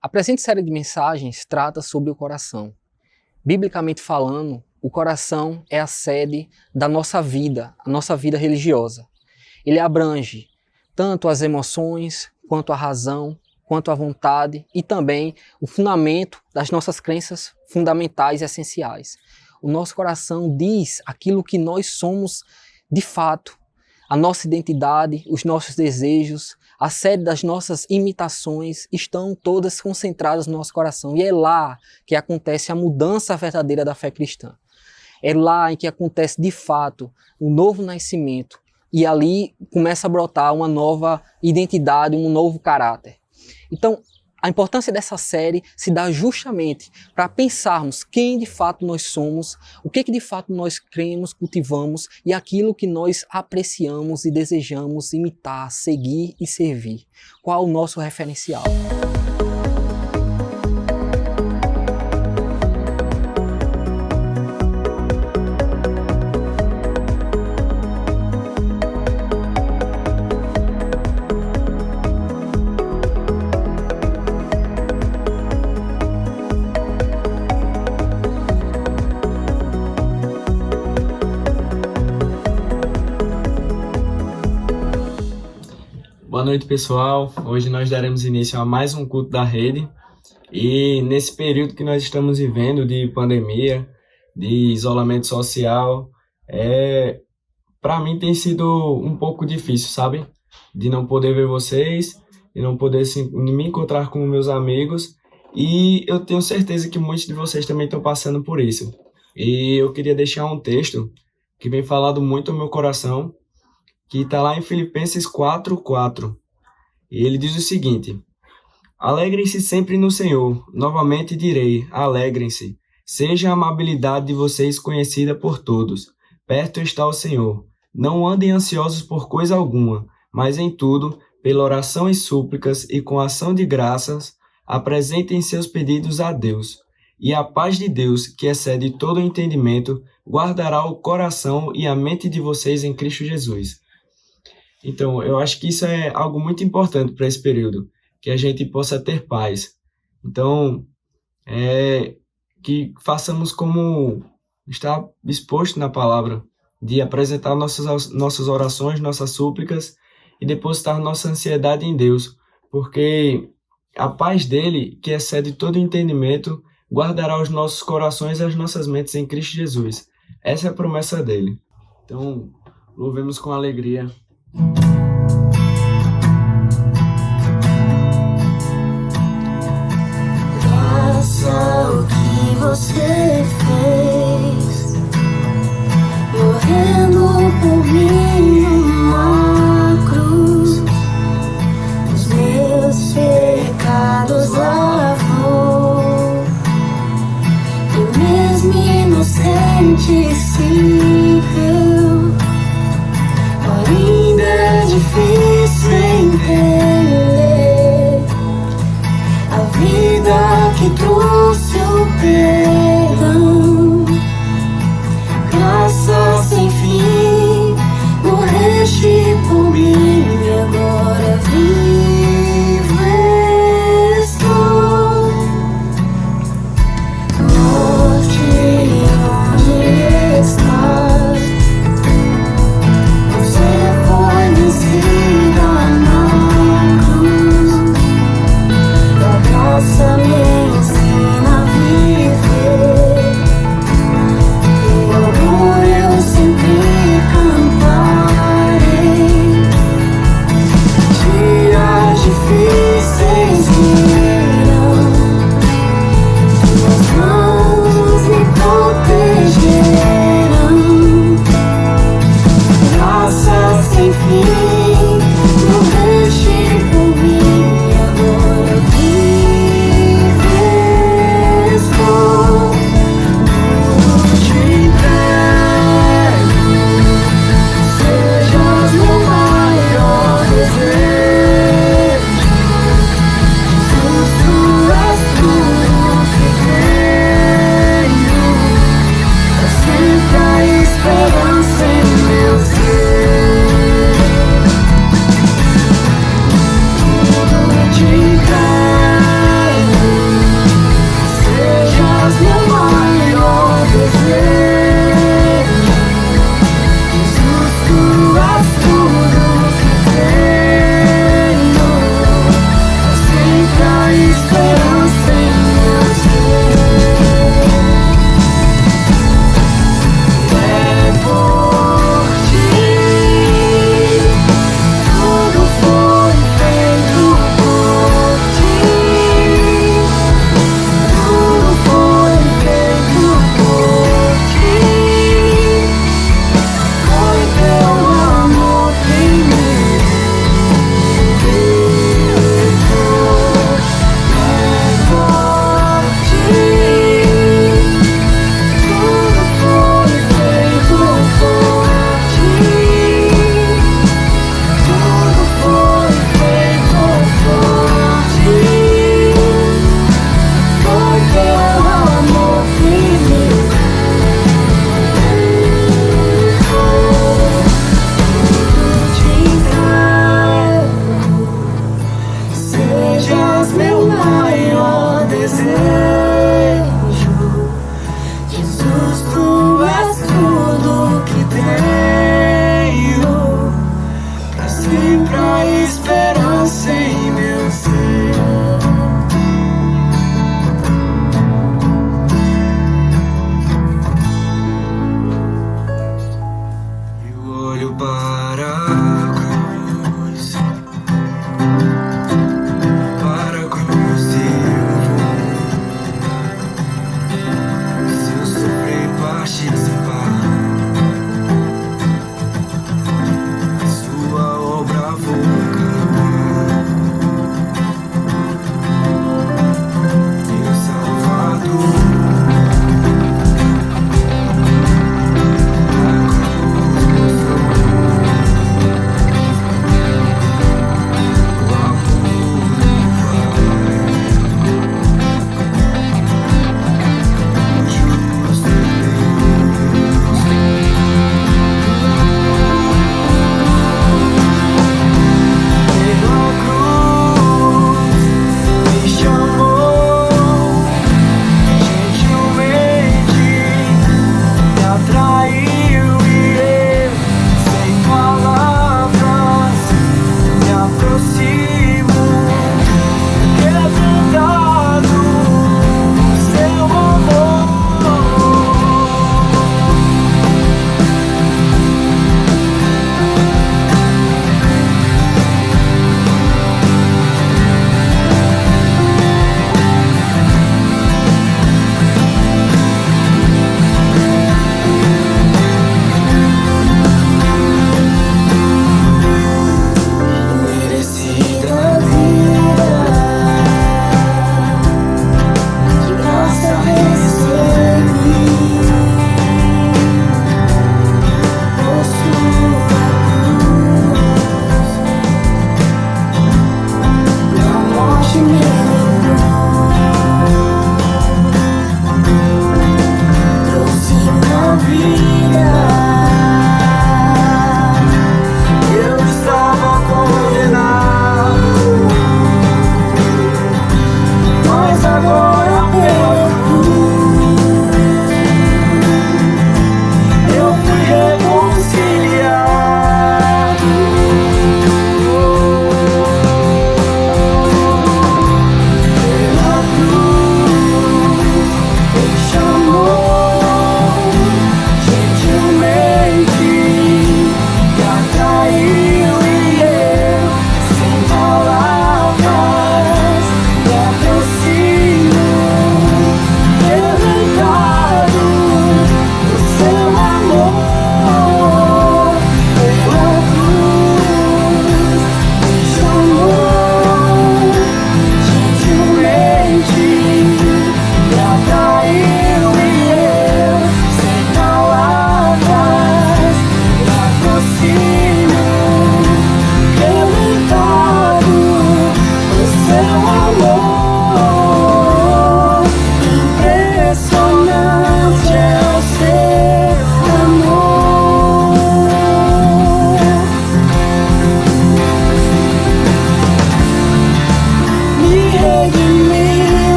A presente série de mensagens trata sobre o coração. Biblicamente falando, o coração é a sede da nossa vida, a nossa vida religiosa. Ele abrange tanto as emoções, quanto a razão, quanto a vontade e também o fundamento das nossas crenças fundamentais e essenciais. O nosso coração diz aquilo que nós somos de fato, a nossa identidade, os nossos desejos, a sede das nossas imitações estão todas concentradas no nosso coração. E é lá que acontece a mudança verdadeira da fé cristã. É lá em que acontece de fato o novo nascimento. E ali começa a brotar uma nova identidade, um novo caráter. Então, a importância dessa série se dá justamente para pensarmos quem de fato nós somos, o que de fato nós cremos, cultivamos e aquilo que nós apreciamos e desejamos imitar, seguir e servir. Qual o nosso referencial? Boa noite, pessoal. Hoje nós daremos início a mais um culto da rede e nesse período que nós estamos vivendo de pandemia, de isolamento social, para mim tem sido um pouco difícil, sabe? De não poder ver vocês, de não poder me encontrar com meus amigos e eu tenho certeza que muitos de vocês também estão passando por isso. E eu queria deixar um texto que vem falado muito ao meu coração, que está lá em Filipenses 4:4. E ele diz o seguinte: alegrem-se sempre no Senhor. Novamente direi, alegrem-se. Seja a amabilidade de vocês conhecida por todos. Perto está o Senhor. Não andem ansiosos por coisa alguma, mas em tudo, pela oração e súplicas e com ação de graças, apresentem seus pedidos a Deus. E a paz de Deus, que excede todo o entendimento, guardará o coração e a mente de vocês em Cristo Jesus. Então, eu acho que isso é algo muito importante para esse período, que a gente possa ter paz. Então, que façamos como está exposto na palavra, de apresentar nossas orações, nossas súplicas e depositar nossa ansiedade em Deus, porque a paz dele, que excede todo o entendimento, guardará os nossos corações e as nossas mentes em Cristo Jesus. Essa é a promessa dele. Então, louvemos com alegria. Faça o que você fez, morrendo por mim numa cruz. Os meus pecados lavou, e mesmo inocente se deu. Ainda é difícil entender a vida que trouxe o perdão. Graça sem fim, morreste por mim e agora vivo estou. Morte, onde estás? Graça me ensina a viver.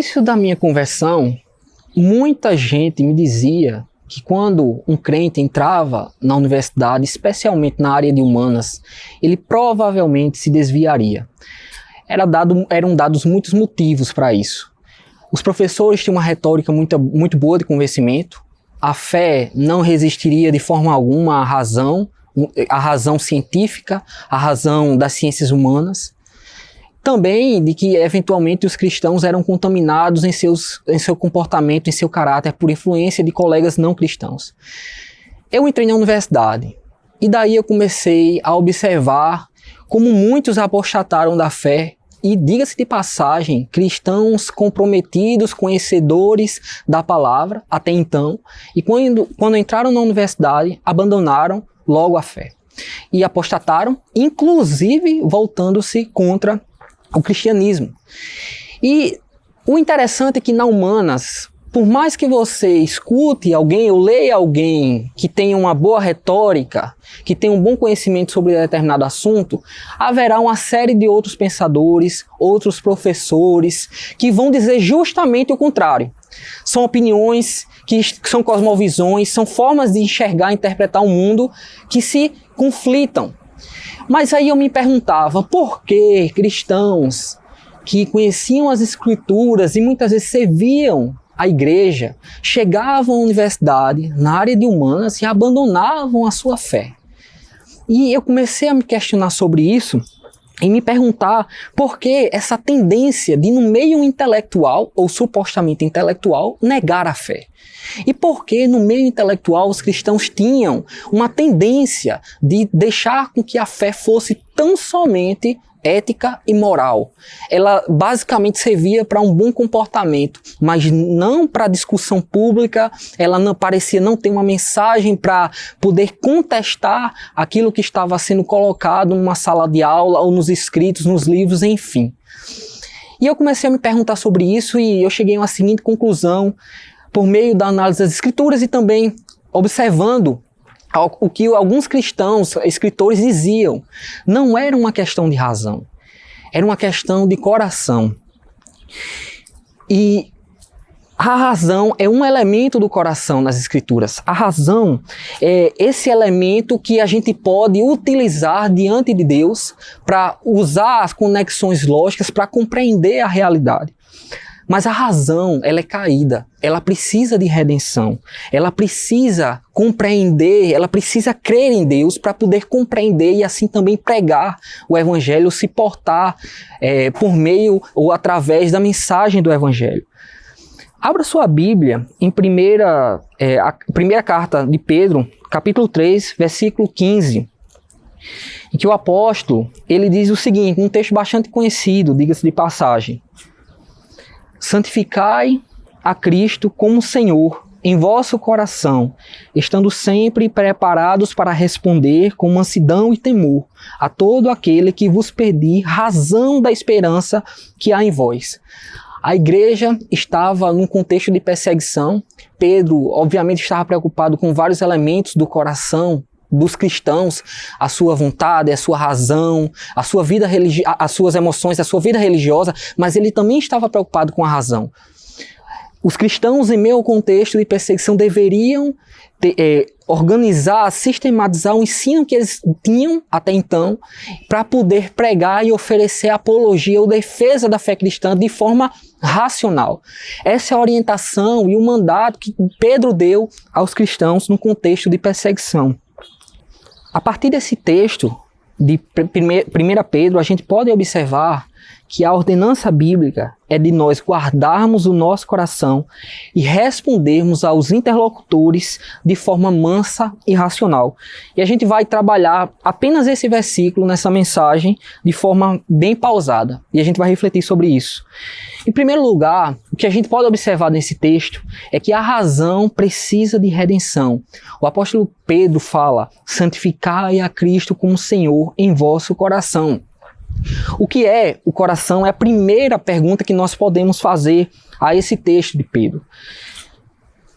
início da minha conversão, muita gente me dizia que quando um crente entrava na universidade, especialmente na área de humanas, ele provavelmente se desviaria. Eram dados muitos motivos para isso. Os professores tinham uma retórica muito boa de convencimento, a fé não resistiria de forma alguma à razão científica, à razão das ciências humanas. Também de que, eventualmente, os cristãos eram contaminados em seu comportamento, em seu caráter, por influência de colegas não cristãos. Eu entrei na universidade e daí eu comecei a observar como muitos apostataram da fé e, diga-se de passagem, cristãos comprometidos, conhecedores da palavra até então, e quando entraram na universidade, abandonaram logo a fé. E apostataram, inclusive voltando-se contra o cristianismo. E o interessante é que na Humanas, por mais que você escute alguém ou leia alguém que tenha uma boa retórica, que tenha um bom conhecimento sobre determinado assunto, haverá uma série de outros pensadores, outros professores, que vão dizer justamente o contrário. São opiniões, que são cosmovisões, são formas de enxergar e interpretar o mundo que se conflitam. Mas aí eu me perguntava, por que cristãos que conheciam as escrituras e muitas vezes serviam a igreja, chegavam à universidade, na área de humanas, e abandonavam a sua fé? E eu comecei a me questionar sobre isso e me perguntar por que essa tendência de, no meio intelectual, ou supostamente intelectual, negar a fé. E por que no meio intelectual os cristãos tinham uma tendência de deixar com que a fé fosse tão somente ética e moral. Ela basicamente servia para um bom comportamento, mas não para discussão pública. Ela não parecia não ter uma mensagem para poder contestar aquilo que estava sendo colocado numa sala de aula ou nos escritos, nos livros, enfim. E eu comecei a me perguntar sobre isso e eu cheguei a uma seguinte conclusão por meio da análise das escrituras e também observando o que alguns escritores diziam. Não era uma questão de razão, era uma questão de coração. E a razão é um elemento do coração nas escrituras. A razão é esse elemento que a gente pode utilizar diante de Deus para usar as conexões lógicas para compreender a realidade. Mas a razão, ela é caída, ela precisa de redenção, ela precisa compreender, ela precisa crer em Deus para poder compreender e assim também pregar o Evangelho, se portar por meio ou através da mensagem do Evangelho. Abra sua Bíblia em a primeira carta de Pedro, capítulo 3, versículo 15, em que o apóstolo, ele diz o seguinte, um texto bastante conhecido, diga-se de passagem: santificai a Cristo como Senhor em vosso coração, estando sempre preparados para responder com mansidão e temor a todo aquele que vos pedir razão da esperança que há em vós. A igreja estava num contexto de perseguição. Pedro, obviamente, estava preocupado com vários elementos do coração dos cristãos, a sua vontade, a sua razão, a sua vida as suas emoções, a sua vida religiosa, mas ele também estava preocupado com a razão. Os cristãos, em meio ao contexto de perseguição, deveriam organizar, sistematizar o ensino que eles tinham até então para poder pregar e oferecer apologia ou defesa da fé cristã de forma racional. Essa é a orientação e o mandato que Pedro deu aos cristãos no contexto de perseguição. A partir desse texto de 1 Pedro, a gente pode observar que a ordenança bíblica é de nós guardarmos o nosso coração e respondermos aos interlocutores de forma mansa e racional. E a gente vai trabalhar apenas esse versículo nessa mensagem de forma bem pausada. E a gente vai refletir sobre isso. Em primeiro lugar, o que a gente pode observar nesse texto é que a razão precisa de redenção. O apóstolo Pedro fala: santificai a Cristo como Senhor em vosso coração. O que é o coração é a primeira pergunta que nós podemos fazer a esse texto de Pedro.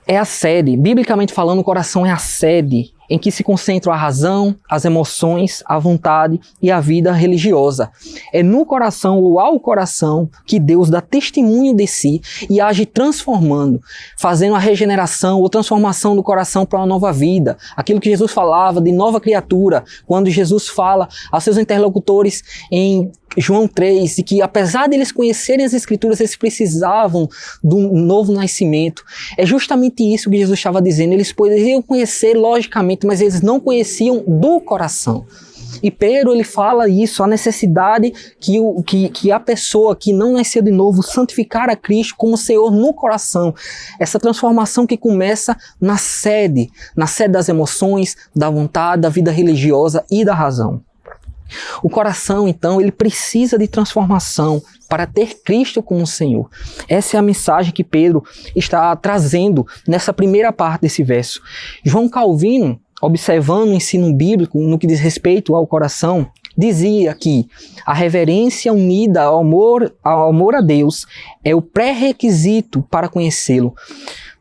É a sede. Biblicamente falando, o coração é a sede, em que se concentram a razão, as emoções, a vontade e a vida religiosa. É no coração ou ao coração que Deus dá testemunho de si e age transformando, fazendo a regeneração ou transformação do coração para uma nova vida. Aquilo que Jesus falava de nova criatura, quando Jesus fala aos seus interlocutores em João 3, de que apesar de eles conhecerem as Escrituras, eles precisavam de um novo nascimento. É justamente isso que Jesus estava dizendo. Eles poderiam conhecer logicamente, mas eles não conheciam do coração. E Pedro, ele fala isso, a necessidade que a pessoa que não nasceu de novo santificar a Cristo como Senhor no coração. Essa transformação que começa na sede das emoções, da vontade, da vida religiosa e da razão. O coração, então, ele precisa de transformação para ter Cristo como Senhor. Essa é a mensagem que Pedro está trazendo nessa primeira parte desse verso. João Calvino, observando o ensino bíblico no que diz respeito ao coração, dizia que a reverência unida ao amor a Deus é o pré-requisito para conhecê-lo.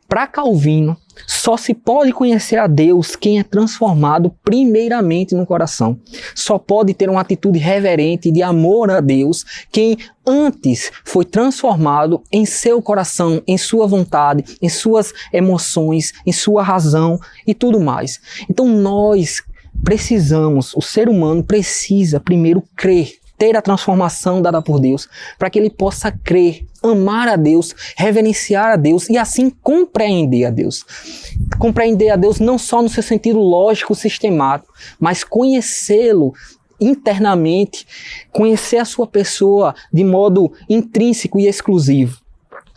Para Calvino, só se pode conhecer a Deus quem é transformado primeiramente no coração. Só pode ter uma atitude reverente de amor a Deus quem antes foi transformado em seu coração, em sua vontade, em suas emoções, em sua razão e tudo mais. Então nós precisamos, o ser humano precisa primeiro crer, ter a transformação dada por Deus, para que ele possa crer, amar a Deus, reverenciar a Deus e assim compreender a Deus. Compreender a Deus não só no seu sentido lógico, sistemático, mas conhecê-lo internamente, conhecer a sua pessoa de modo intrínseco e exclusivo.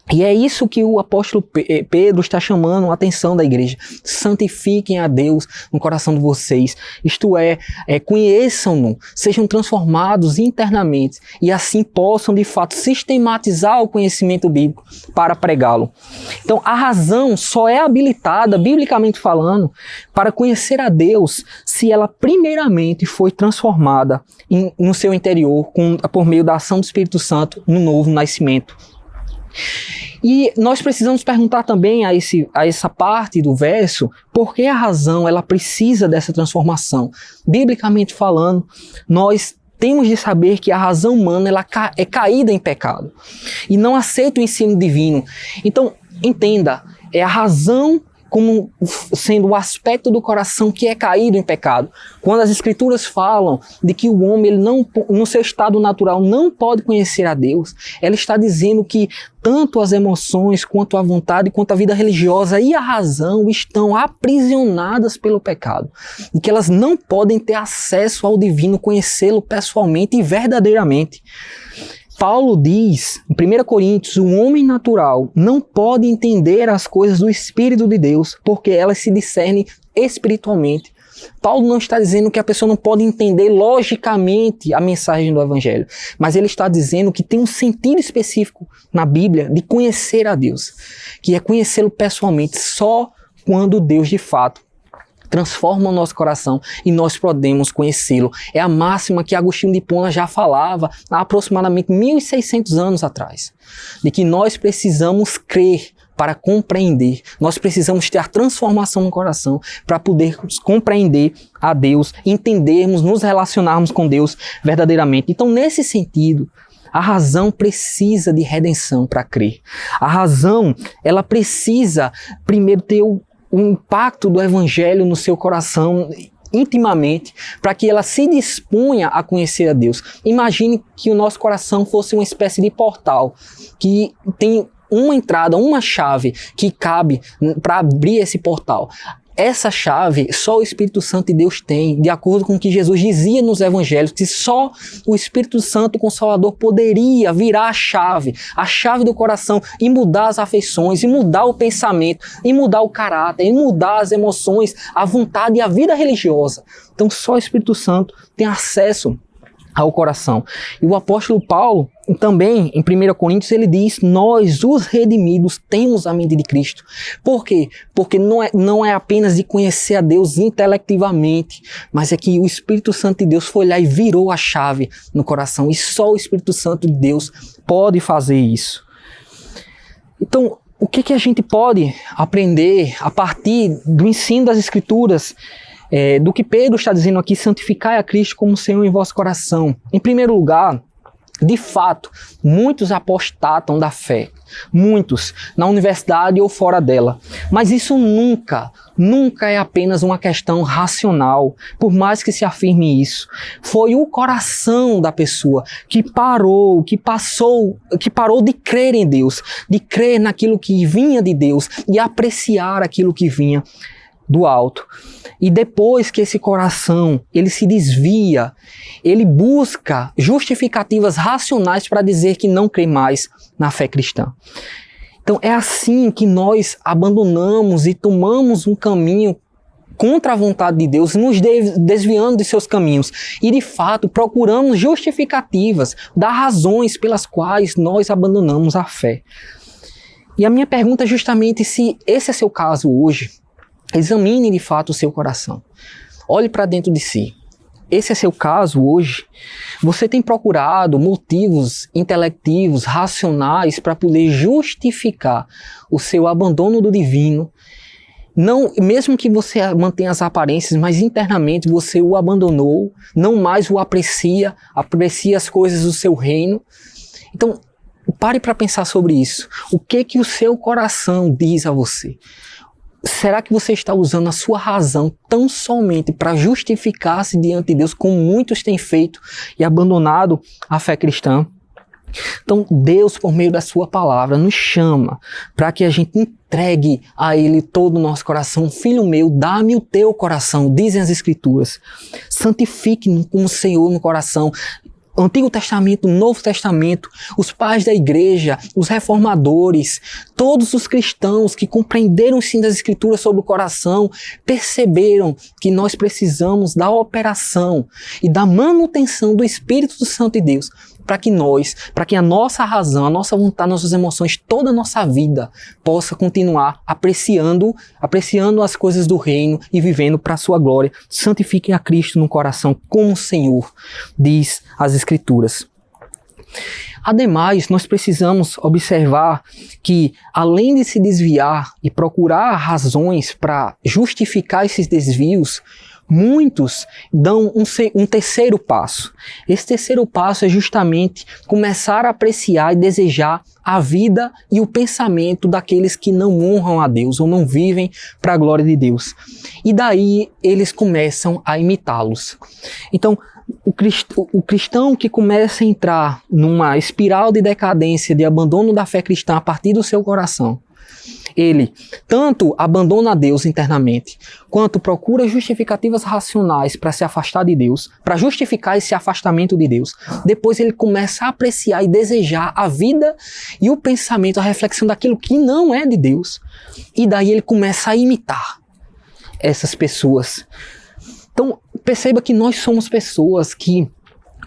E é isso que o apóstolo Pedro está chamando a atenção da igreja. Santifiquem a Deus no coração de vocês. Isto é, conheçam-no, sejam transformados internamente e assim possam de fato sistematizar o conhecimento bíblico para pregá-lo. Então a razão só é habilitada, biblicamente falando, para conhecer a Deus se ela primeiramente foi transformada no seu interior por meio da ação do Espírito Santo no novo nascimento. E nós precisamos perguntar também a essa parte do verso, por que a razão ela precisa dessa transformação? Biblicamente falando, nós temos de saber que a razão humana ela é caída em pecado e não aceita o ensino divino. Então, entenda, é a razão como sendo o aspecto do coração que é caído em pecado. Quando as Escrituras falam de que o homem, ele não, no seu estado natural, não pode conhecer a Deus, ela está dizendo que tanto as emoções, quanto a vontade, quanto a vida religiosa e a razão estão aprisionadas pelo pecado. E que elas não podem ter acesso ao divino, conhecê-lo pessoalmente e verdadeiramente. Paulo diz, em 1 Coríntios, o homem natural não pode entender as coisas do Espírito de Deus, porque elas se discernem espiritualmente. Paulo não está dizendo que a pessoa não pode entender logicamente a mensagem do Evangelho, mas ele está dizendo que tem um sentido específico na Bíblia de conhecer a Deus, que é conhecê-lo pessoalmente só quando Deus de fato transforma o nosso coração e nós podemos conhecê-lo. É a máxima que Agostinho de Hipona já falava há aproximadamente 1.600 anos atrás, de que nós precisamos crer para compreender. Nós precisamos ter a transformação no coração para podermos compreender a Deus, entendermos, nos relacionarmos com Deus verdadeiramente. Então, nesse sentido, a razão precisa de redenção para crer. A razão, ela precisa primeiro ter o impacto do Evangelho no seu coração intimamente, para que ela se disponha a conhecer a Deus. Imagine que o nosso coração fosse uma espécie de portal, que tem uma entrada, uma chave que cabe para abrir esse portal. Essa chave só o Espírito Santo de Deus tem, de acordo com o que Jesus dizia nos Evangelhos, que só o Espírito Santo Consolador poderia virar a chave do coração e mudar as afeições, e mudar o pensamento, e mudar o caráter, e mudar as emoções, a vontade e a vida religiosa. Então só o Espírito Santo tem acesso ao coração. E o apóstolo Paulo, também, em 1 Coríntios, ele diz, nós, os redimidos, temos a mente de Cristo. Por quê? Porque não é apenas de conhecer a Deus intelectivamente, mas é que o Espírito Santo de Deus foi lá e virou a chave no coração. E só o Espírito Santo de Deus pode fazer isso. Então, o que a gente pode aprender a partir do ensino das Escrituras do que Pedro está dizendo aqui, santificai a Cristo como Senhor em vosso coração. Em primeiro lugar, de fato, muitos apostatam da fé, muitos, na universidade ou fora dela. Mas isso nunca é apenas uma questão racional, por mais que se afirme isso. Foi o coração da pessoa que parou de crer em Deus, de crer naquilo que vinha de Deus e apreciar aquilo que vinha do alto. E depois que esse coração, ele se desvia, ele busca justificativas racionais para dizer que não crê mais na fé cristã. Então é assim que nós abandonamos e tomamos um caminho contra a vontade de Deus, nos desviando de seus caminhos. E de fato procuramos justificativas, dar razões pelas quais nós abandonamos a fé. E a minha pergunta é justamente se esse é seu caso hoje. Examine de fato o seu coração. Olhe para dentro de si. Esse é seu caso hoje? Você tem procurado motivos intelectivos, racionais, para poder justificar o seu abandono do divino? Não, mesmo que você mantenha as aparências, mas internamente você o abandonou, não mais o aprecia as coisas do seu reino. Então, pare para pensar sobre isso. O que o seu coração diz a você? Será que você está usando a sua razão tão somente para justificar-se diante de Deus, como muitos têm feito e abandonado a fé cristã? Então Deus, por meio da sua palavra, nos chama para que a gente entregue a Ele todo o nosso coração. Filho meu, dá-me o teu coração, dizem as Escrituras. Santifique-me como Senhor no coração. Antigo Testamento, Novo Testamento, os pais da igreja, os reformadores, todos os cristãos que compreenderam sim das Escrituras sobre o coração, perceberam que nós precisamos da operação e da manutenção do Espírito Santo de Deus para que a nossa razão, a nossa vontade, nossas emoções, toda a nossa vida possa continuar apreciando as coisas do reino e vivendo para a sua glória. Santifiquem a Cristo no coração como Senhor, diz as Escrituras. Ademais, nós precisamos observar que, além de se desviar e procurar razões para justificar esses desvios, muitos dão um terceiro passo. Esse terceiro passo é justamente começar a apreciar e desejar a vida e o pensamento daqueles que não honram a Deus ou não vivem para a glória de Deus. E daí eles começam a imitá-los. Então, o cristão que começa a entrar numa espiral de decadência, de abandono da fé cristã a partir do seu coração, ele tanto abandona a Deus internamente, quanto procura justificativas racionais para se afastar de Deus, para justificar esse afastamento de Deus. Depois ele começa a apreciar e desejar a vida e o pensamento, a reflexão daquilo que não é de Deus. E daí ele começa a imitar essas pessoas. Então perceba que nós somos pessoas que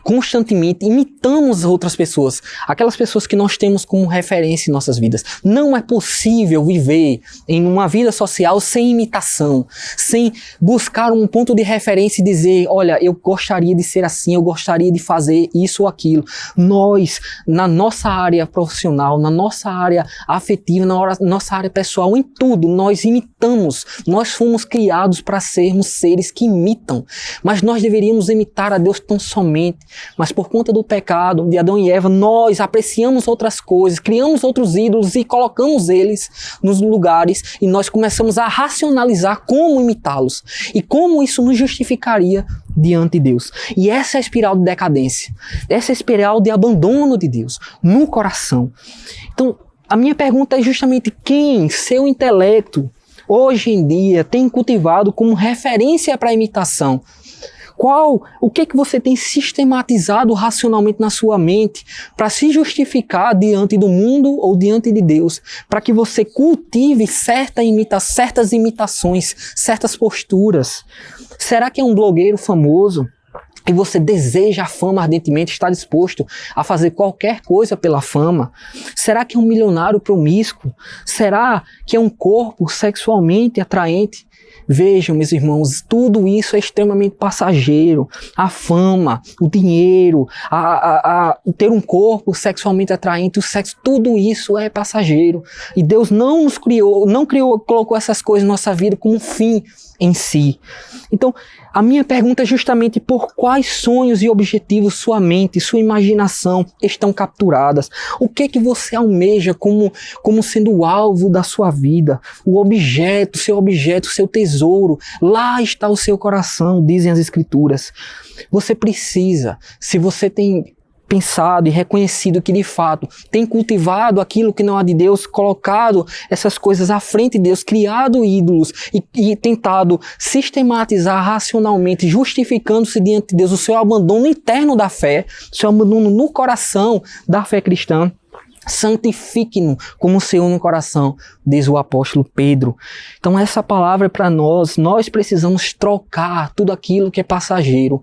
constantemente imitamos outras pessoas, aquelas pessoas que nós temos como referência em nossas vidas. Não é possível viver em uma vida social sem imitação, sem buscar um ponto de referência e dizer, olha, eu gostaria de ser assim, eu gostaria de fazer isso ou aquilo. Nós, na nossa área profissional, na nossa área afetiva, na nossa área pessoal, em tudo, nós imitamos. Nós fomos criados para sermos seres que imitam, mas nós deveríamos imitar a Deus tão somente. Mas por conta do pecado de Adão e Eva, nós apreciamos outras coisas, criamos outros ídolos e colocamos eles nos lugares e nós começamos a racionalizar como imitá-los e como isso nos justificaria diante de Deus. E essa é a espiral de decadência, essa é a espiral de abandono de Deus no coração. Então, a minha pergunta é justamente quem seu intelecto hoje em dia tem cultivado como referência para a imitação? O que você tem sistematizado racionalmente na sua mente para se justificar diante do mundo ou diante de Deus, para que você cultive certas imitações, certas posturas? Será que é um blogueiro famoso e você deseja a fama ardentemente, está disposto a fazer qualquer coisa pela fama? Será que é um milionário promíscuo? Será que é um corpo sexualmente atraente? Vejam, meus irmãos, tudo isso é extremamente passageiro. A fama, o dinheiro, ter um corpo sexualmente atraente, o sexo, tudo isso é passageiro. E Deus não nos criou, colocou essas coisas na nossa vida como fim em si. Então, a minha pergunta é justamente por quais sonhos e objetivos sua mente, sua imaginação estão capturadas? O que você almeja como sendo o alvo da sua vida? O objeto, seu tesouro. Lá está o seu coração, dizem as Escrituras. Você precisa, se você tem pensado e reconhecido que de fato tem cultivado aquilo que não é de Deus, colocado essas coisas à frente de Deus, criado ídolos e tentado sistematizar racionalmente, justificando-se diante de Deus o seu abandono interno da fé, o seu abandono no coração da fé cristã, santifique-no como o Senhor no coração, diz o apóstolo Pedro. Então essa palavra é para nós precisamos trocar tudo aquilo que é passageiro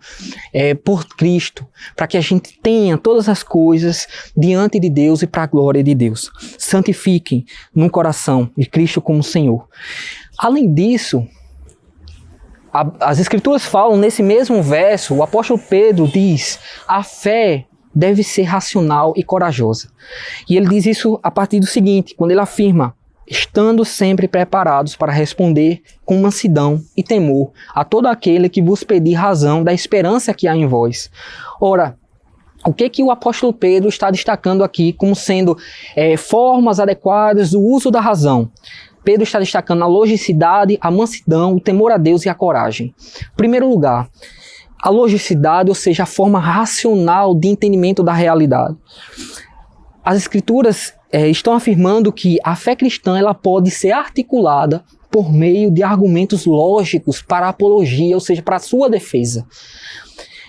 por Cristo, para que a gente tenha todas as coisas diante de Deus e para a glória de Deus. Santifiquem no coração de Cristo como Senhor. Além disso, as Escrituras falam nesse mesmo verso, o apóstolo Pedro diz, a fé deve ser racional e corajosa. E ele diz isso a partir do seguinte, quando ele afirma, estando sempre preparados para responder com mansidão e temor a todo aquele que vos pedir razão da esperança que há em vós. Ora, o que o apóstolo Pedro está destacando aqui como sendo formas adequadas do uso da razão? Pedro está destacando a logicidade, a mansidão, o temor a Deus e a coragem. Em primeiro lugar, a logicidade, ou seja, a forma racional de entendimento da realidade. As Escrituras estão afirmando que a fé cristã ela pode ser articulada por meio de argumentos lógicos para a apologia, ou seja, para a sua defesa.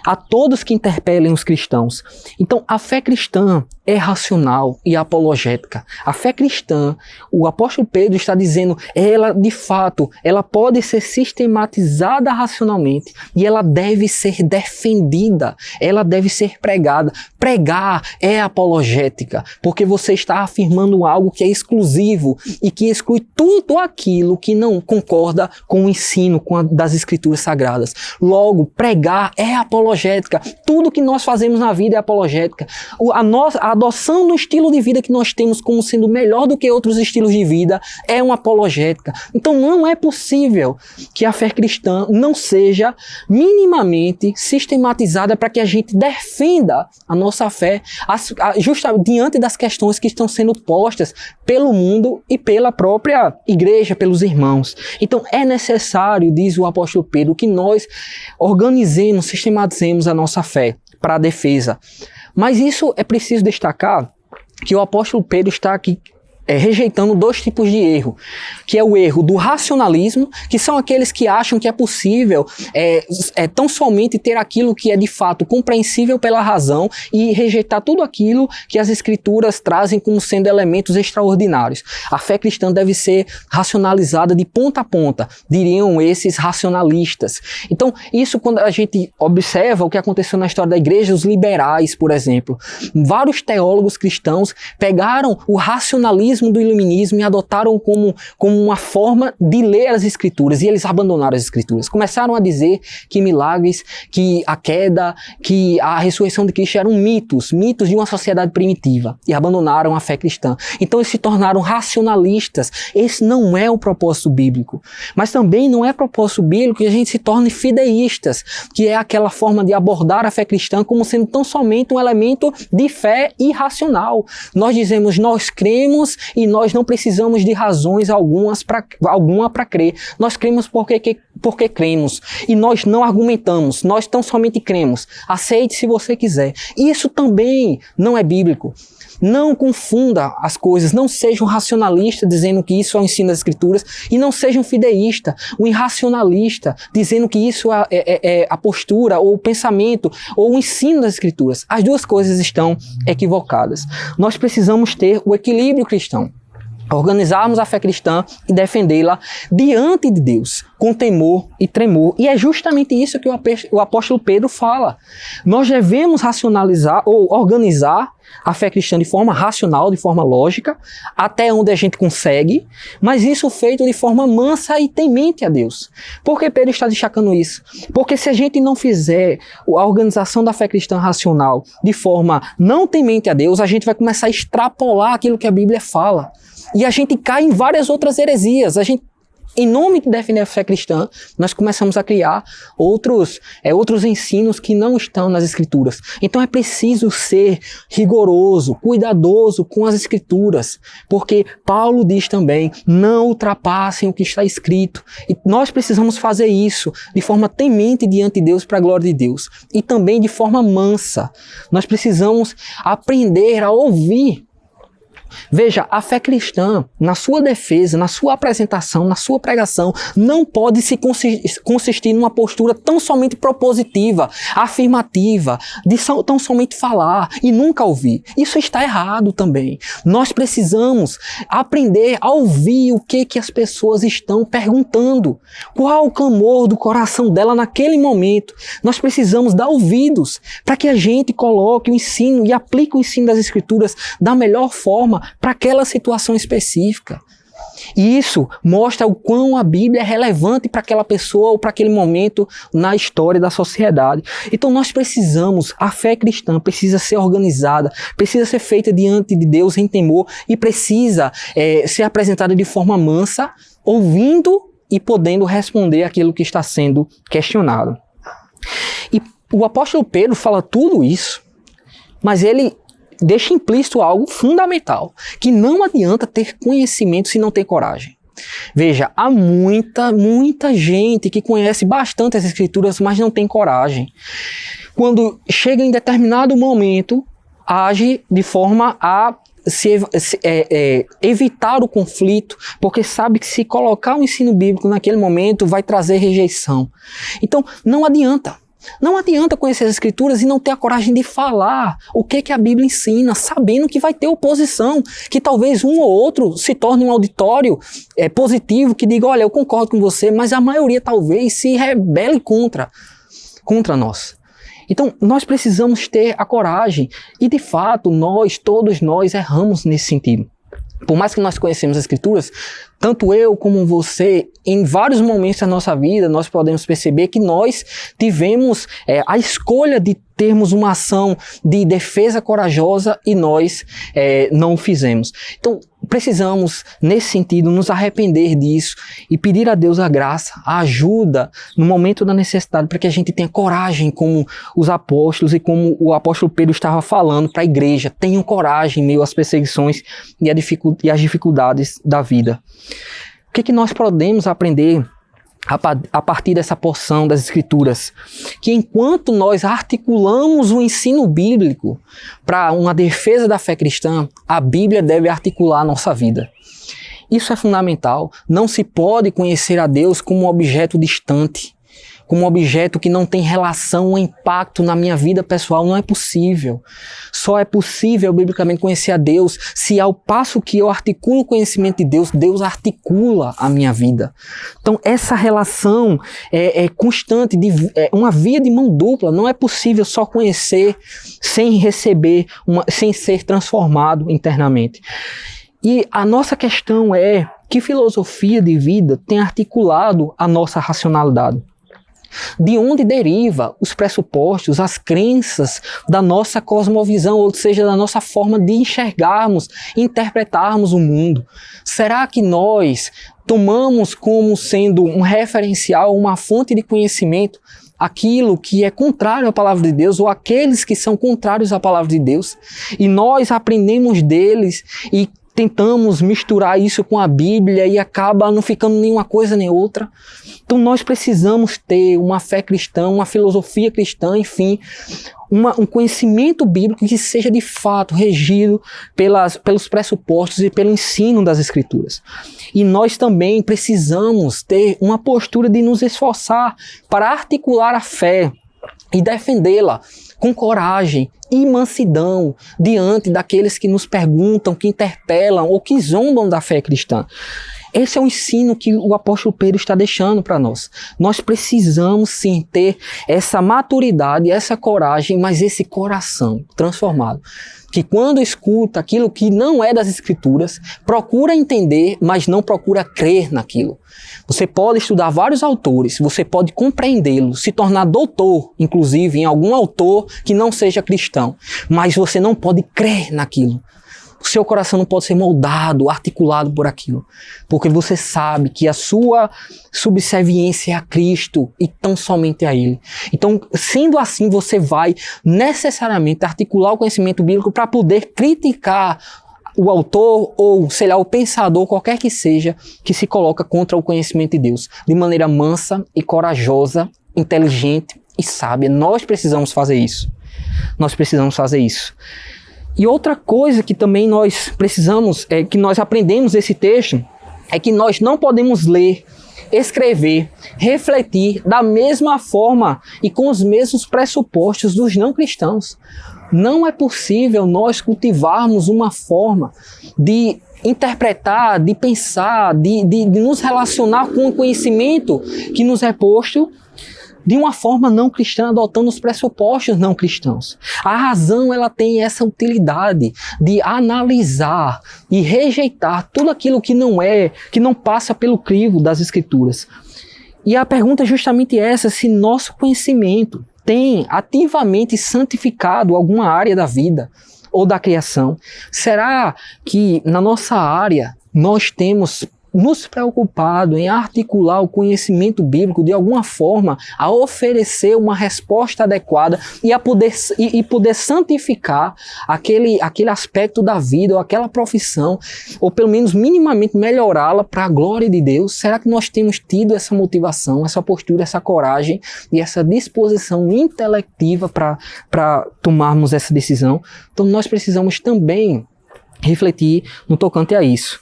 A todos que interpelem os cristãos. Então, a fé cristã é racional e apologética. A fé cristã, o apóstolo Pedro está dizendo, ela de fato, ela pode ser sistematizada racionalmente e ela deve ser defendida, ela deve ser pregada. Pregar é apologética, porque você está afirmando algo que é exclusivo e que exclui tudo aquilo que não concorda com o ensino das Escrituras Sagradas. Logo, pregar é apologética. Tudo que nós fazemos na vida é apologética. A adoção do estilo de vida que nós temos como sendo melhor do que outros estilos de vida é uma apologética. Então não é possível que a fé cristã não seja minimamente sistematizada para que a gente defenda a nossa fé justamente diante das questões que estão sendo postas pelo mundo e pela própria igreja, pelos irmãos. Então é necessário, diz o apóstolo Pedro, que nós organizemos, sistematizemos a nossa fé para a defesa. Mas isso é preciso destacar que o apóstolo Pedro está aqui rejeitando dois tipos de erro, que é o erro do racionalismo, que são aqueles que acham que é possível tão somente ter aquilo que é de fato compreensível pela razão e rejeitar tudo aquilo que as Escrituras trazem como sendo elementos extraordinários. A fé cristã deve ser racionalizada de ponta a ponta, diriam esses racionalistas. Então, isso quando a gente observa o que aconteceu na história da igreja, os liberais, por exemplo, vários teólogos cristãos pegaram o racionalismo do iluminismo e adotaram como uma forma de ler as Escrituras, e eles abandonaram as Escrituras. Começaram a dizer que milagres, que a queda, que a ressurreição de Cristo eram mitos de uma sociedade primitiva, e abandonaram a fé cristã. Então eles se tornaram racionalistas. Esse não é o propósito bíblico. Mas também não é propósito bíblico que a gente se torne fideístas, que é aquela forma de abordar a fé cristã como sendo tão somente um elemento de fé irracional. Nós dizemos, nós cremos e nós não precisamos de razões alguma para crer. Nós cremos porque cremos. E nós não argumentamos, nós tão somente cremos. Aceite se você quiser. Isso também não é bíblico. Não confunda as coisas, não seja um racionalista dizendo que isso é o ensino das Escrituras e não seja um fideísta, um irracionalista dizendo que isso é a postura ou o pensamento ou o ensino das Escrituras. As duas coisas estão equivocadas. Nós precisamos ter o equilíbrio cristão. Organizarmos a fé cristã e defendê-la diante de Deus, com temor e tremor. E é justamente isso que o apóstolo Pedro fala. Nós devemos racionalizar ou organizar a fé cristã de forma racional, de forma lógica, até onde a gente consegue, mas isso feito de forma mansa e temente a Deus. Por que Pedro está destacando isso? Porque se a gente não fizer a organização da fé cristã racional de forma não temente a Deus, a gente vai começar a extrapolar aquilo que a Bíblia fala. E a gente cai em várias outras heresias. A gente em nome de defender a fé cristã, nós começamos a criar outros ensinos que não estão nas Escrituras. Então é preciso ser rigoroso, cuidadoso com as Escrituras, porque Paulo diz também, não ultrapassem o que está escrito. E nós precisamos fazer isso de forma temente diante de Deus, para a glória de Deus. E também de forma mansa. Nós precisamos aprender a ouvir. Veja, a fé cristã, na sua defesa, na sua apresentação, na sua pregação, não pode se consistir numa postura tão somente propositiva, afirmativa, de tão somente falar e nunca ouvir. Isso está errado também. Nós precisamos aprender a ouvir o que as pessoas estão perguntando. Qual o clamor do coração dela naquele momento? Nós precisamos dar ouvidos para que a gente coloque o ensino e aplique o ensino das Escrituras da melhor forma para aquela situação específica. E isso mostra o quão a Bíblia é relevante para aquela pessoa ou para aquele momento na história da sociedade. Então nós precisamos, a fé cristã precisa ser organizada, precisa ser feita diante de Deus em temor e precisa ser apresentada de forma mansa, ouvindo e podendo responder aquilo que está sendo questionado. E o apóstolo Pedro fala tudo isso, mas ele deixa implícito algo fundamental, que não adianta ter conhecimento se não ter coragem. Veja, há muita gente que conhece bastante as Escrituras, mas não tem coragem. Quando chega em determinado momento, age de forma a evitar o conflito, porque sabe que se colocar o ensino bíblico naquele momento vai trazer rejeição. Então, não adianta. Não adianta conhecer as Escrituras e não ter a coragem de falar o que a Bíblia ensina, sabendo que vai ter oposição, que talvez um ou outro se torne um auditório positivo, que diga, olha, eu concordo com você, mas a maioria talvez se rebele contra nós. Então, nós precisamos ter a coragem e, de fato, todos nós erramos nesse sentido. Por mais que nós conhecemos as Escrituras, tanto eu como você, em vários momentos da nossa vida, nós podemos perceber que nós tivemos a escolha de termos uma ação de defesa corajosa e nós não o fizemos. Então, precisamos, nesse sentido, nos arrepender disso e pedir a Deus a graça, a ajuda no momento da necessidade, para que a gente tenha coragem, como os apóstolos e como o apóstolo Pedro estava falando para a igreja. Tenham coragem em meio às perseguições e às dificuldades da vida. O que nós podemos aprender a partir dessa porção das Escrituras? Que enquanto nós articulamos o ensino bíblico para uma defesa da fé cristã, a Bíblia deve articular a nossa vida. Isso é fundamental. Não se pode conhecer a Deus como um objeto distante, como um objeto que não tem relação ou impacto na minha vida pessoal. Não é possível. Só é possível biblicamente conhecer a Deus se, ao passo que eu articulo o conhecimento de Deus, Deus articula a minha vida. Então essa relação é constante, uma via de mão dupla. Não é possível só conhecer sem receber, sem ser transformado internamente. E a nossa questão é: que filosofia de vida tem articulado a nossa racionalidade? De onde deriva os pressupostos, as crenças da nossa cosmovisão, ou seja, da nossa forma de enxergarmos, interpretarmos o mundo? Será que nós tomamos como sendo um referencial, uma fonte de conhecimento, aquilo que é contrário à palavra de Deus, ou aqueles que são contrários à palavra de Deus, e nós aprendemos deles e tentamos misturar isso com a Bíblia e acaba não ficando nenhuma coisa nem outra? Então nós precisamos ter uma fé cristã, uma filosofia cristã, enfim, um conhecimento bíblico que seja de fato regido pelos pressupostos e pelo ensino das Escrituras. E nós também precisamos ter uma postura de nos esforçar para articular a fé e defendê-la com coragem e mansidão diante daqueles que nos perguntam, que interpelam ou que zombam da fé cristã. Esse é o ensino que o apóstolo Pedro está deixando para nós. Nós precisamos sim ter essa maturidade, essa coragem, mas esse coração transformado, que quando escuta aquilo que não é das Escrituras, procura entender, mas não procura crer naquilo. Você pode estudar vários autores, você pode compreendê-los, se tornar doutor, inclusive, em algum autor que não seja cristão, mas você não pode crer naquilo. O seu coração não pode ser moldado, articulado por aquilo. Porque você sabe que a sua subserviência é a Cristo e tão somente a Ele. Então, sendo assim, você vai necessariamente articular o conhecimento bíblico para poder criticar o autor ou, sei lá, o pensador, qualquer que seja, que se coloca contra o conhecimento de Deus. De maneira mansa e corajosa, inteligente e sábia. Nós precisamos fazer isso. Nós precisamos fazer isso. E outra coisa que também nós precisamos, que nós aprendemos nesse texto, é que nós não podemos ler, escrever, refletir da mesma forma e com os mesmos pressupostos dos não cristãos. Não é possível nós cultivarmos uma forma de interpretar, de pensar, de nos relacionar com o conhecimento que nos é posto de uma forma não cristã, adotando os pressupostos não cristãos. A razão, ela tem essa utilidade de analisar e rejeitar tudo aquilo que não passa pelo crivo das Escrituras. E a pergunta é justamente essa: se nosso conhecimento tem ativamente santificado alguma área da vida ou da criação? Será que na nossa área nós temos nos preocupado em articular o conhecimento bíblico de alguma forma a oferecer uma resposta adequada e poder santificar aquele aspecto da vida ou aquela profissão, ou pelo menos minimamente melhorá-la para a glória de Deus? Será que nós temos tido essa motivação, essa postura, essa coragem e essa disposição intelectiva para tomarmos essa decisão? Então nós precisamos também refletir no tocante a isso.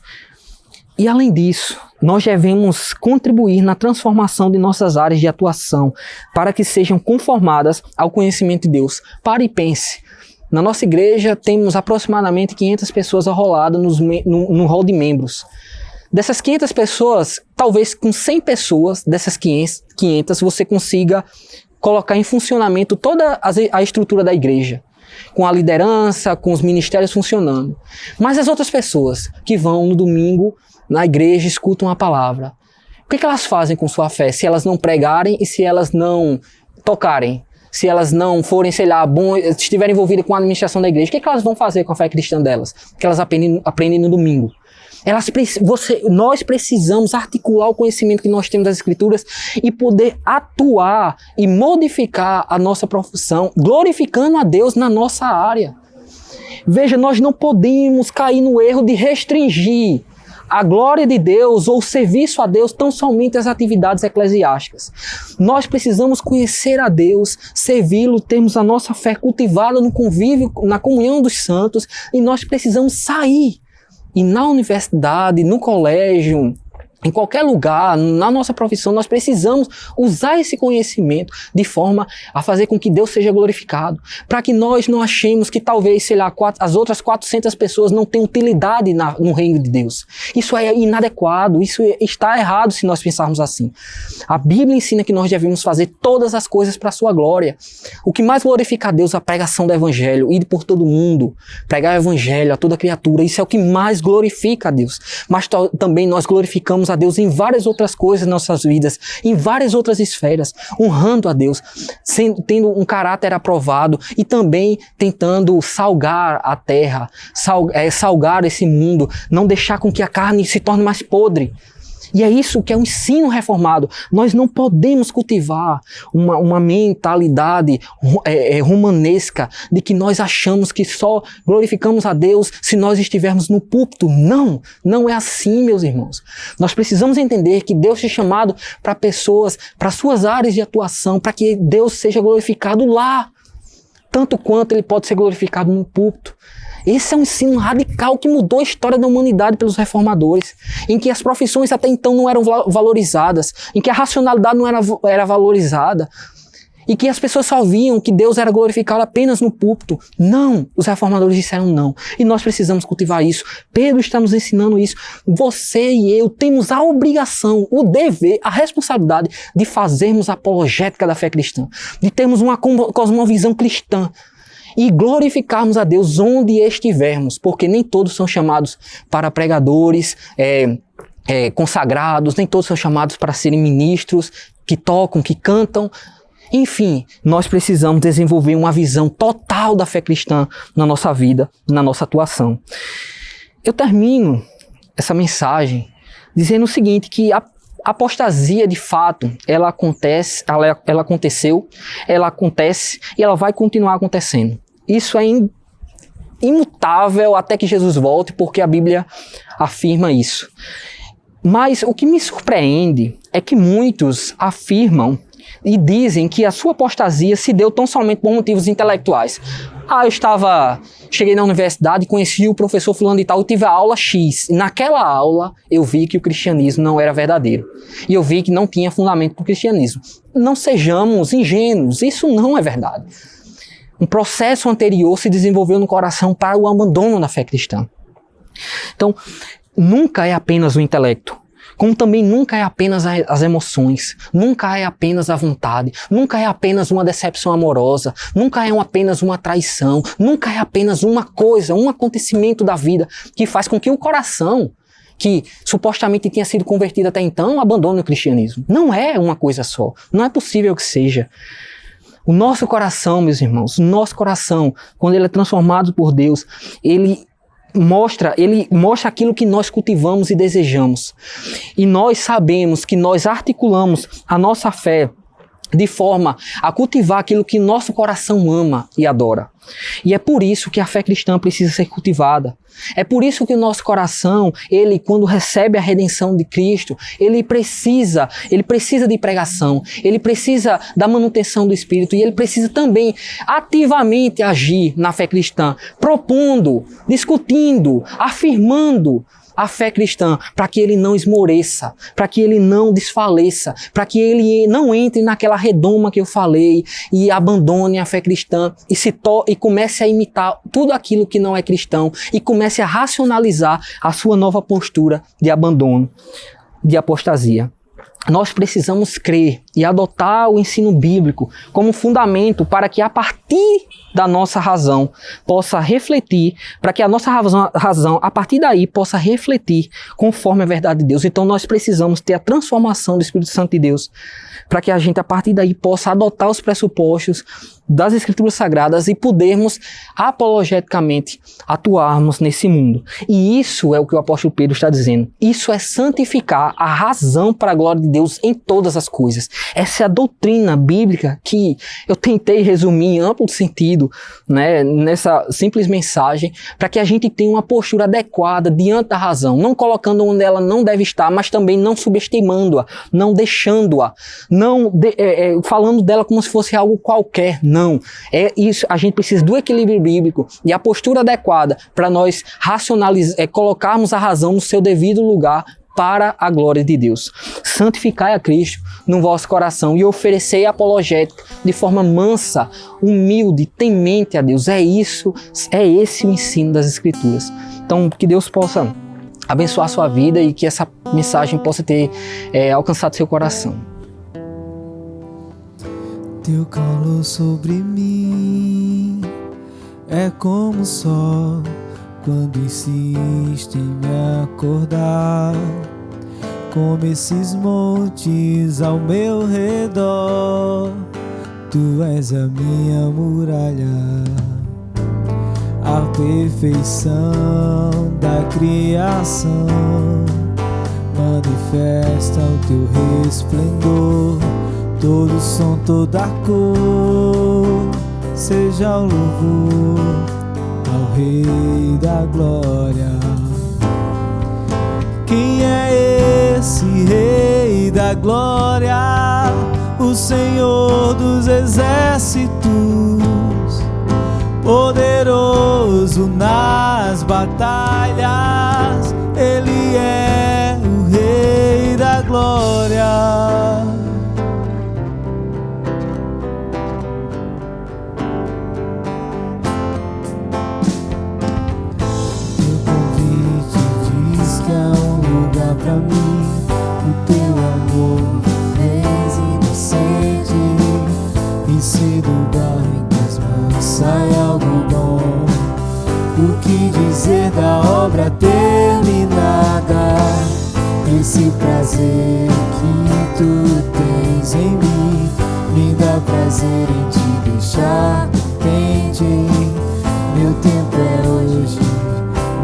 E além disso, nós devemos contribuir na transformação de nossas áreas de atuação para que sejam conformadas ao conhecimento de Deus. Pare e pense. Na nossa igreja temos aproximadamente 500 pessoas arroladas no hall de membros. Dessas 500 pessoas, talvez com 100 pessoas dessas 500 você consiga colocar em funcionamento toda a estrutura da igreja, com a liderança, com os ministérios funcionando. Mas as outras pessoas que vão no domingo na igreja, escutam a palavra, o que elas fazem com sua fé se elas não pregarem e se elas não tocarem? Se elas não forem, sei lá, estiverem envolvidas com a administração da igreja, o que elas vão fazer com a fé cristã delas? Que elas aprendem no domingo. Nós precisamos articular o conhecimento que nós temos das Escrituras e poder atuar e modificar a nossa profissão, glorificando a Deus na nossa área. Veja, nós não podemos cair no erro de restringir a glória de Deus ou o serviço a Deus tão somente às atividades eclesiásticas. Nós precisamos conhecer a Deus, servi-lo, termos a nossa fé cultivada no convívio, na comunhão dos santos, e nós precisamos sair. E na universidade, no colégio, em qualquer lugar, na nossa profissão, nós precisamos usar esse conhecimento de forma a fazer com que Deus seja glorificado. Para que nós não achemos que talvez, sei lá, as outras 400 pessoas não tenham utilidade no reino de Deus. Isso é inadequado, isso está errado se nós pensarmos assim. A Bíblia ensina que nós devemos fazer todas as coisas para a sua glória. O que mais glorifica a Deus é a pregação do Evangelho, ir por todo mundo, pregar o Evangelho a toda criatura. Isso é o que mais glorifica a Deus. Mas também nós glorificamos a Deus em várias outras coisas em nossas vidas, em várias outras esferas, honrando a Deus, tendo um caráter aprovado e também tentando salgar a terra, salgar esse mundo, não deixar com que a carne se torne mais podre. E é isso que é o ensino reformado. Nós não podemos cultivar uma mentalidade romanesca de que nós achamos que só glorificamos a Deus se nós estivermos no púlpito. Não, não é assim, meus irmãos. Nós precisamos entender que Deus é chamado para pessoas, para suas áreas de atuação, para que Deus seja glorificado lá, tanto quanto Ele pode ser glorificado no púlpito. Esse é um ensino radical que mudou a história da humanidade pelos reformadores, em que as profissões até então não eram valorizadas, em que a racionalidade não era valorizada, e que as pessoas só viam que Deus era glorificado apenas no púlpito. Não, os reformadores disseram não, e nós precisamos cultivar isso. Pedro está nos ensinando isso. Você e eu temos a obrigação, o dever, a responsabilidade de fazermos a apologética da fé cristã, de termos uma cosmovisão cristã, e glorificarmos a Deus onde estivermos, porque nem todos são chamados para pregadores consagrados, nem todos são chamados para serem ministros que tocam, que cantam. Enfim, nós precisamos desenvolver uma visão total da fé cristã na nossa vida, na nossa atuação. Eu termino essa mensagem dizendo o seguinte, que a apostasia, de fato, ela acontece, ela aconteceu, ela acontece e ela vai continuar acontecendo. Isso é imutável até que Jesus volte, porque a Bíblia afirma isso. Mas o que me surpreende é que muitos afirmam e dizem que a sua apostasia se deu tão somente por motivos intelectuais. Cheguei na universidade e conheci o professor fulano de tal, eu tive a aula X. E naquela aula eu vi que o cristianismo não era verdadeiro. E eu vi que não tinha fundamento para o cristianismo. Não sejamos ingênuos, isso não é verdade. Um processo anterior se desenvolveu no coração para o abandono da fé cristã. Então, nunca é apenas o intelecto. Como também nunca é apenas as emoções, nunca é apenas a vontade, nunca é apenas uma decepção amorosa, nunca é apenas uma traição, nunca é apenas uma coisa, um acontecimento da vida que faz com que o coração, que supostamente tinha sido convertido até então, abandone o cristianismo. Não é uma coisa só, não é possível que seja. O nosso coração, meus irmãos, o nosso coração, quando ele é transformado por Deus, ele mostra aquilo que nós cultivamos e desejamos. E nós sabemos que nós articulamos a nossa fé de forma a cultivar aquilo que nosso coração ama e adora. E é por isso que a fé cristã precisa ser cultivada. É por isso que o nosso coração, ele quando recebe a redenção de Cristo, ele precisa de pregação, ele precisa da manutenção do Espírito e ele precisa também ativamente agir na fé cristã, propondo, discutindo, afirmando a fé cristã, para que ele não esmoreça, para que ele não desfaleça, para que ele não entre naquela redoma que eu falei e abandone a fé cristã e comece a imitar tudo aquilo que não é cristão e comece a racionalizar a sua nova postura de abandono, de apostasia. Nós precisamos crer e adotar o ensino bíblico como fundamento para que a partir da nossa razão possa refletir, para que a nossa razão a partir daí possa refletir conforme a verdade de Deus. Então nós precisamos ter a transformação do Espírito Santo de Deus para que a gente a partir daí possa adotar os pressupostos das Escrituras Sagradas e podermos apologeticamente atuarmos nesse mundo. E isso é o que o apóstolo Pedro está dizendo. Isso é santificar a razão para a glória de Deus em todas as coisas. Essa é a doutrina bíblica que eu tentei resumir em amplo sentido, né, nessa simples mensagem, para que a gente tenha uma postura adequada diante da razão, não colocando onde ela não deve estar, mas também não subestimando-a, não deixando-a, falando dela como se fosse algo qualquer. Não, é isso. A gente precisa do equilíbrio bíblico e a postura adequada para nós colocarmos a razão no seu devido lugar para a glória de Deus. Santificai a Cristo no vosso coração e oferecei apologética de forma mansa, humilde, temente a Deus. É esse o ensino das Escrituras. Então, que Deus possa abençoar a sua vida e que essa mensagem possa ter alcançado seu coração. Teu calor sobre mim é como o sol quando insiste em me acordar. Como esses montes ao meu redor, tu és a minha muralha, a perfeição da criação. Manifesta o teu resplendor, todo som, toda cor, seja o louvor ao Rei da Glória. Quem é esse Rei da Glória? O Senhor dos Exércitos, poderoso nas batalhas, Ele é o Rei da Glória. Pra mim, o teu amor és inocente, e se do barro em tuas mãos sai algo bom. O que dizer da obra terminada, esse prazer que tu tens em mim, me dá prazer em te deixar contente. Meu tempo é hoje,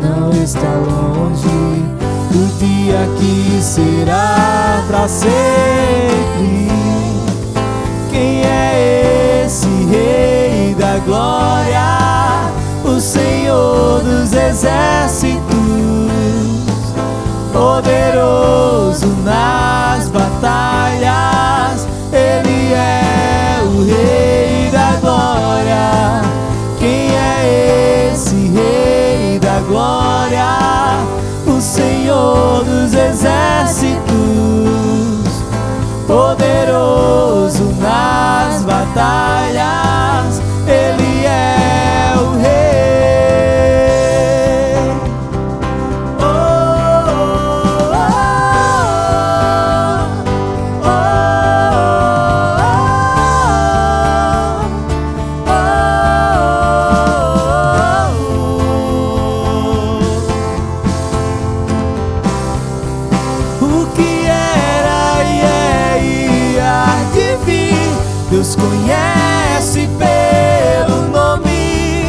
não está longe do dia que será pra sempre. Quem é esse Rei da Glória? O Senhor dos Exércitos, poderoso nas batalhas. Ele é o Rei da Glória. Quem é esse Rei da Glória? O Senhor dos Exércitos, poderoso nas batalhas. Ele é o Rei. Oh, oh, oh, oh, oh. O que era e é e há de vir, Deus conhece pelo nome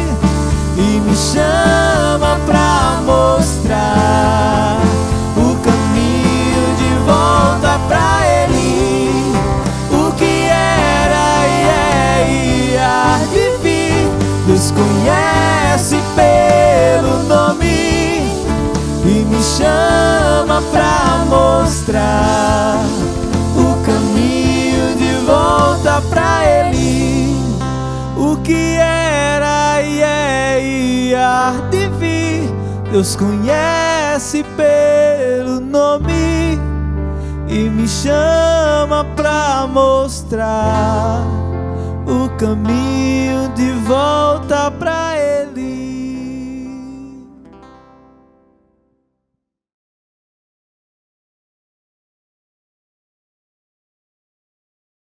e me chama pra mostrar o caminho de volta pra Ele. O que era e é e há de vir, Deus conhece pelo nome e me chama pra mostrar o caminho de volta pra Ele. O que era e é e há de vir, Deus conhece pelo nome e me chama pra mostrar o caminho de volta pra Ele.